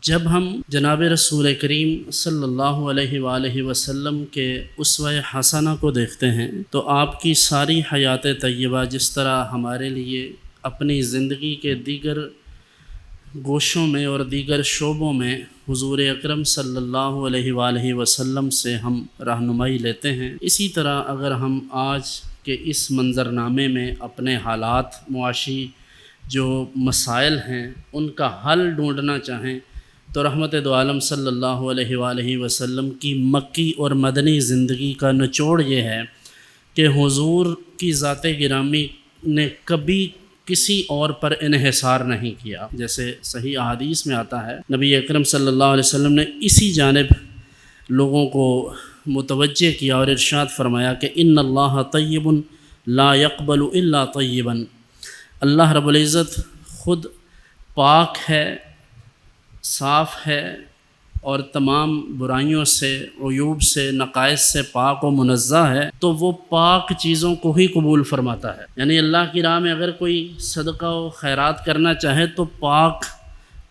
جب ہم جناب رسول کریم صلی اللہ علیہ وآلہ وسلم کے اسوہ حسنہ کو دیکھتے ہیں تو آپ کی ساری حیات طیبہ جس طرح ہمارے لیے اپنی زندگی کے دیگر گوشوں میں اور دیگر شعبوں میں حضور اکرم صلی اللہ علیہ وآلہ وسلم سے ہم رہنمائی لیتے ہیں، اسی طرح اگر ہم آج کے اس منظرنامے میں اپنے حالات معاشی جو مسائل ہیں ان کا حل ڈھونڈنا چاہیں تو رحمت دو عالم صلی اللہ علیہ وآلہ وسلم کی مکی اور مدنی زندگی کا نچوڑ یہ ہے کہ حضور کی ذات گرامی نے کبھی کسی اور پر انحصار نہیں کیا۔ جیسے صحیح احادیث میں آتا ہے، نبی اکرم صلی اللہ علیہ وسلم نے اسی جانب لوگوں کو متوجہ کیا اور ارشاد فرمایا کہ ان اللہ طیب لا يقبل الا طیبا، اللہ رب العزت خود پاک ہے، صاف ہے اور تمام برائیوں سے، عیوب سے، نقائص سے پاک و منزہ ہے، تو وہ پاک چیزوں کو ہی قبول فرماتا ہے۔ یعنی اللہ کی راہ میں اگر کوئی صدقہ و خیرات کرنا چاہے تو پاک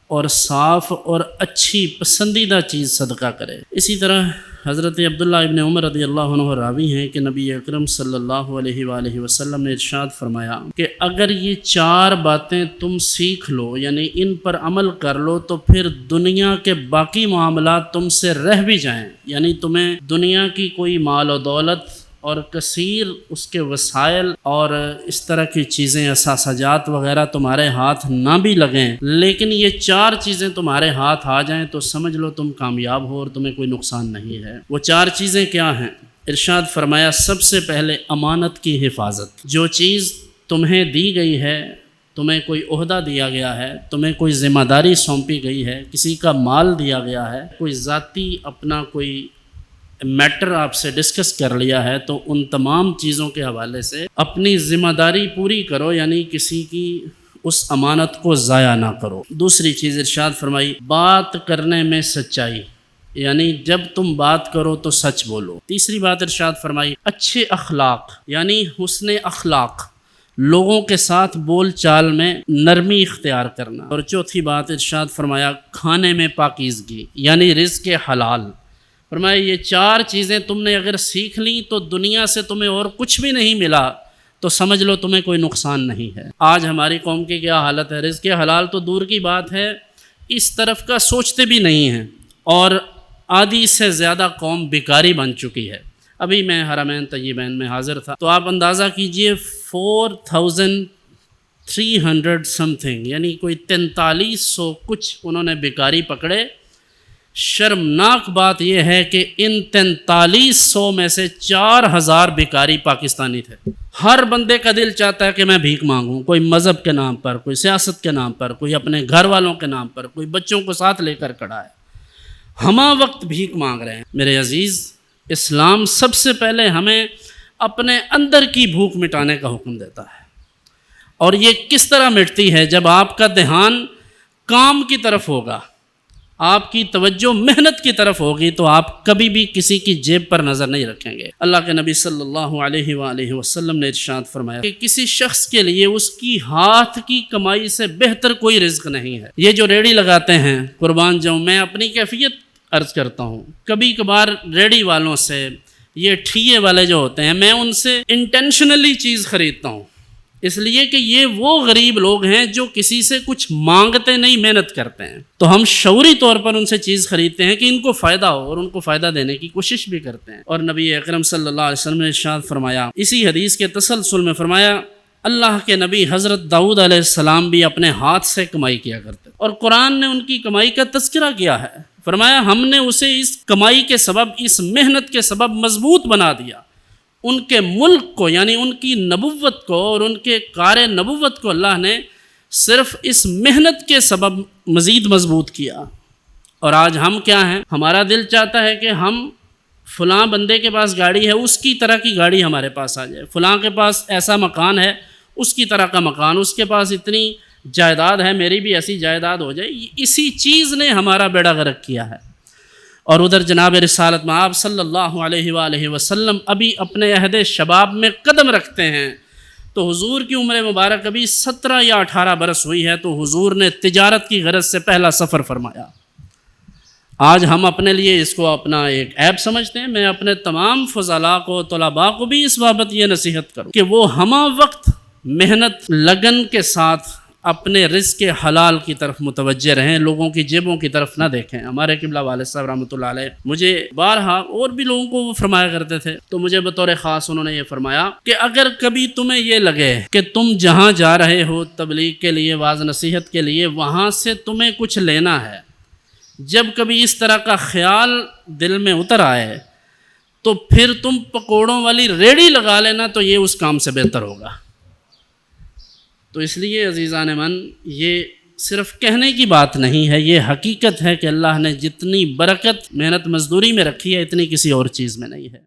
اور صاف اور اچھی پسندیدہ چیز صدقہ کرے۔ اسی طرح حضرت عبداللہ ابن عمر رضی اللہ عنہ راوی ہیں کہ نبی اکرم صلی اللہ علیہ وآلہ وسلم نے ارشاد فرمایا کہ اگر یہ 4 باتیں تم سیکھ لو، یعنی ان پر عمل کر لو، تو پھر دنیا کے باقی معاملات تم سے رہ بھی جائیں، یعنی تمہیں دنیا کی کوئی مال و دولت اور کثیر اس کے وسائل اور اس طرح کی چیزیں، اثاثجات وغیرہ تمہارے ہاتھ نہ بھی لگیں، لیکن یہ 4 چیزیں تمہارے ہاتھ آ جائیں تو سمجھ لو تم کامیاب ہو اور تمہیں کوئی نقصان نہیں ہے۔ وہ 4 چیزیں کیا ہیں؟ ارشاد فرمایا سب سے پہلے امانت کی حفاظت۔ جو چیز تمہیں دی گئی ہے، تمہیں کوئی عہدہ دیا گیا ہے، تمہیں کوئی ذمہ داری سونپی گئی ہے، کسی کا مال دیا گیا ہے، کوئی ذاتی اپنا کوئی میٹر آپ سے ڈسکس کر لیا ہے، تو ان تمام چیزوں کے حوالے سے اپنی ذمہ داری پوری کرو، یعنی کسی کی اس امانت کو ضائع نہ کرو۔ دوسری چیز ارشاد فرمائی بات کرنے میں سچائی، یعنی جب تم بات کرو تو سچ بولو۔ تیسری بات ارشاد فرمائی اچھے اخلاق، یعنی حسن اخلاق، لوگوں کے ساتھ بول چال میں نرمی اختیار کرنا۔ اور چوتھی بات ارشاد فرمایا کھانے میں پاکیزگی، یعنی رزق حلال۔ فرمایا یہ 4 چیزیں تم نے اگر سیکھ لیں تو دنیا سے تمہیں اور کچھ بھی نہیں ملا تو سمجھ لو تمہیں کوئی نقصان نہیں ہے۔ آج ہماری قوم کی کیا حالت ہے؟ رزق حلال تو دور کی بات ہے، اس طرف کا سوچتے بھی نہیں ہیں، اور آدھی سے زیادہ قوم بیکاری بن چکی ہے۔ ابھی میں حرمین طیبین میں حاضر تھا تو آپ اندازہ کیجئے 4300 سم تھنگ، یعنی کوئی 4300 کچھ انہوں نے بیکاری پکڑے۔ شرمناک بات یہ ہے کہ ان 4300 میں سے 4000 بیکاری پاکستانی تھے۔ ہر بندے کا دل چاہتا ہے کہ میں بھیک مانگوں، کوئی مذہب کے نام پر، کوئی سیاست کے نام پر، کوئی اپنے گھر والوں کے نام پر، کوئی بچوں کو ساتھ لے کر کھڑا ہے، ہمہ وقت بھیک مانگ رہے ہیں۔ میرے عزیز، اسلام سب سے پہلے ہمیں اپنے اندر کی بھوک مٹانے کا حکم دیتا ہے، اور یہ کس طرح مٹتی ہے؟ جب آپ کا دھیان کام کی طرف ہوگا، آپ کی توجہ محنت کی طرف ہوگی، تو آپ کبھی بھی کسی کی جیب پر نظر نہیں رکھیں گے۔ اللہ کے نبی صلی اللہ علیہ وآلہ وسلم نے ارشاد فرمایا کہ کسی شخص کے لیے اس کی ہاتھ کی کمائی سے بہتر کوئی رزق نہیں ہے۔ یہ جو ریڑھی لگاتے ہیں، قربان جاؤں، میں اپنی کیفیت عرض کرتا ہوں، کبھی کبھار ریڑھی والوں سے، یہ ٹھیے والے جو ہوتے ہیں، میں ان سے انٹینشنلی چیز خریدتا ہوں، اس لیے کہ یہ وہ غریب لوگ ہیں جو کسی سے کچھ مانگتے نہیں، محنت کرتے ہیں، تو ہم شعوری طور پر ان سے چیز خریدتے ہیں کہ ان کو فائدہ ہو، اور ان کو فائدہ دینے کی کوشش بھی کرتے ہیں۔ اور نبی اکرم صلی اللہ علیہ وسلم نے ارشاد فرمایا، اسی حدیث کے تسلسل میں فرمایا، اللہ کے نبی حضرت داؤد علیہ السلام بھی اپنے ہاتھ سے کمائی کیا کرتے، اور قرآن نے ان کی کمائی کا تذکرہ کیا ہے۔ فرمایا ہم نے اسے اس کمائی کے سبب، اس محنت کے سبب مضبوط بنا دیا، ان کے ملک کو، یعنی ان کی نبوت کو اور ان کے کار نبوت کو اللہ نے صرف اس محنت کے سبب مزید مضبوط کیا۔ اور آج ہم کیا ہیں؟ ہمارا دل چاہتا ہے کہ ہم فلاں بندے کے پاس گاڑی ہے، اس کی طرح کی گاڑی ہمارے پاس آ جائے، فلاں کے پاس ایسا مکان ہے، اس کی طرح کا مکان، اس کے پاس اتنی جائیداد ہے، میری بھی ایسی جائیداد ہو جائے۔ اسی چیز نے ہمارا بیڑا غرق کیا ہے۔ اور ادھر جناب رسالت میں آپ صلی اللہ علیہ وآلہ وسلم ابھی اپنے عہد شباب میں قدم رکھتے ہیں، تو حضور کی عمر مبارک ابھی 17 یا 18 برس ہوئی ہے، تو حضور نے تجارت کی غرض سے پہلا سفر فرمایا۔ آج ہم اپنے لیے اس کو اپنا ایک عیب سمجھتے ہیں۔ میں اپنے تمام فضلاء کو، طلباء کو بھی اس بابت یہ نصیحت کروں کہ وہ ہمہ وقت محنت لگن کے ساتھ اپنے رزق حلال کی طرف متوجہ رہیں، لوگوں کی جیبوں کی طرف نہ دیکھیں۔ ہمارے قبلہ والد صاحب رحمۃ اللہ علیہ مجھے بارہا اور بھی لوگوں کو وہ فرمایا کرتے تھے، تو مجھے بطور خاص انہوں نے یہ فرمایا کہ اگر کبھی تمہیں یہ لگے کہ تم جہاں جا رہے ہو تبلیغ کے لیے، واعظ نصیحت کے لیے، وہاں سے تمہیں کچھ لینا ہے، جب کبھی اس طرح کا خیال دل میں اتر آئے تو پھر تم پکوڑوں والی ریڑھی لگا لینا، تو یہ اس کام سے بہتر ہوگا۔ تو اس لیے عزیزان من، یہ صرف کہنے کی بات نہیں ہے، یہ حقیقت ہے کہ اللہ نے جتنی برکت محنت مزدوری میں رکھی ہے اتنی کسی اور چیز میں نہیں ہے۔